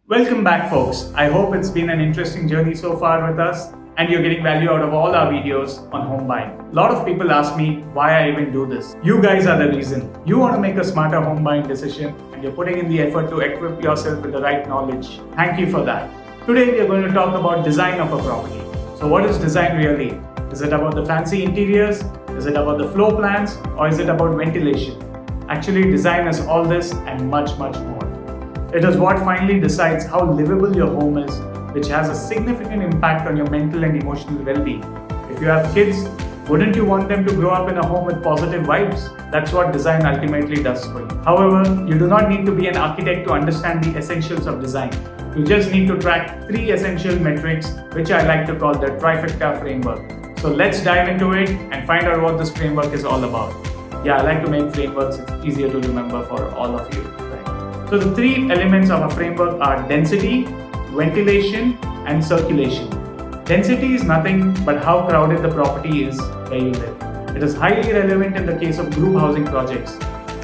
Welcome back, folks. I hope it's been an interesting journey so far with us and you're getting value out of all our videos on home buying. A lot of people ask me why I even do this. You guys are the reason. You want to make a smarter home buying decision and you're putting in the effort to equip yourself with the right knowledge. Thank you for that. Today we are going to talk about design of a property. So what is design really? Is it about the fancy interiors? Is it about the floor plans? Or is it about ventilation? Actually, design is all this and much more. It is what finally decides how livable your home is, which has a significant impact on your mental and emotional well-being. If you have kids, wouldn't you want them to grow up in a home with positive vibes? That's what design ultimately does for you. However, you do not need to be an architect to understand the essentials of design. You just need to track 3 essential metrics, which I like to call the trifecta framework. So let's dive into it and find out what this framework is all about. Yeah, I like to make frameworks, it's easier to remember for all of you. So the 3 elements of a framework are density, ventilation, and circulation. Density is nothing but how crowded the property is where you live. It is highly relevant in the case of group housing projects.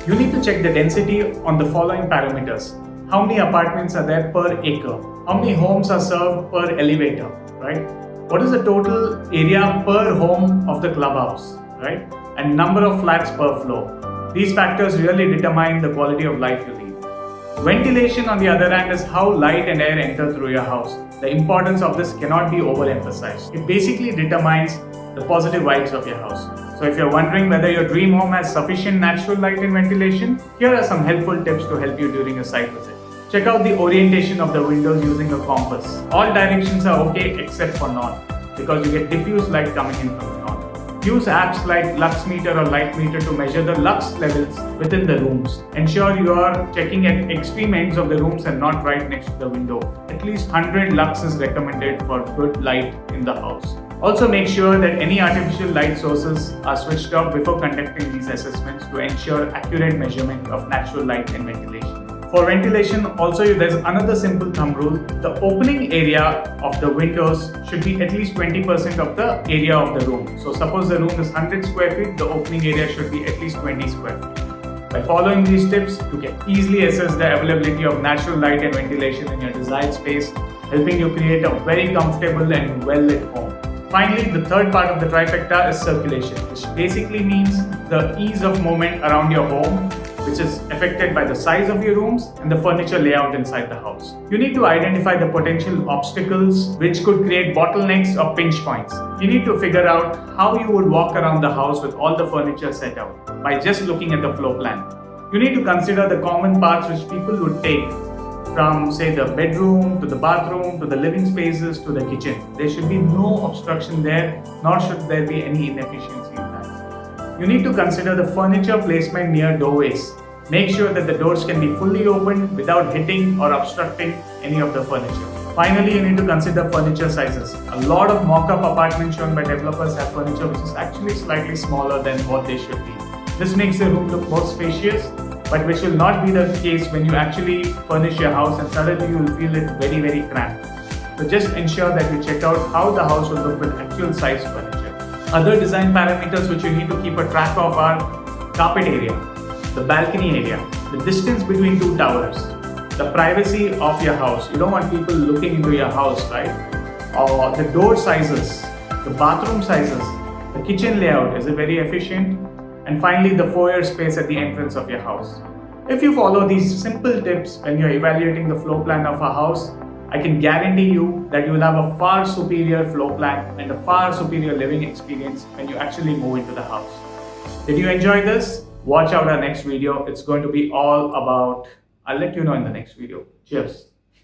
You need to check the density on the following parameters. How many apartments are there per acre? How many homes are served per elevator, right? What is the total area per home of the clubhouse, right? And number of flats per floor. These factors really determine the quality of life you lead. Ventilation, on the other hand, is how light and air enter through your house. The importance of this cannot be overemphasized. It basically determines the positive vibes of your house. So if you're wondering whether your dream home has sufficient natural light and ventilation, here are some helpful tips to help you during a site visit. Check out the orientation of the windows using a compass. All directions are okay except for north, because you get diffuse light coming in from the north. Use apps like lux meter or light meter to measure the lux levels within the rooms. Ensure you are checking at extreme ends of the rooms and not right next to the window. At least 100 lux is recommended for good light in the house. Also make sure that any artificial light sources are switched off before conducting these assessments to ensure accurate measurement of natural light and ventilation. For ventilation, also there's another simple thumb rule. The opening area of the windows should be at least 20% of the area of the room. So suppose the room is 100 square feet, the opening area should be at least 20 square feet. By following these tips, you can easily assess the availability of natural light and ventilation in your desired space, helping you create a very comfortable and well-lit home. Finally, the third part of the trifecta is circulation, which basically means the ease of movement around your home, which is affected by the size of your rooms and the furniture layout inside the house. You need to identify the potential obstacles which could create bottlenecks or pinch points. You need to figure out how you would walk around the house with all the furniture set out by just looking at the floor plan. You need to consider the common paths which people would take from, say, the bedroom to the bathroom to the living spaces to the kitchen. There should be no obstruction there, nor should there be any inefficiency in that. You need to consider the furniture placement near doorways. Make sure that the doors can be fully opened without hitting or obstructing any of the furniture. Finally, you need to consider furniture sizes. A lot of mock-up apartments shown by developers have furniture which is actually slightly smaller than what they should be. This makes the room look more spacious, but which will not be the case when you actually furnish your house and suddenly you will feel it very cramped. So just ensure that you check out how the house will look with actual size furniture. Other design parameters which you need to keep a track of are carpet area, the balcony area, the distance between 2 towers, the privacy of your house. You don't want people looking into your house, right? Or the door sizes, the bathroom sizes, the kitchen layout, is it very efficient? And finally, the foyer space at the entrance of your house. If you follow these simple tips when you're evaluating the floor plan of a house, I can guarantee you that you will have a far superior floor plan and a far superior living experience when you actually move into the house. Did you enjoy this? Watch out our next video. It's going to be all about, I'll let you know in the next video. Cheers.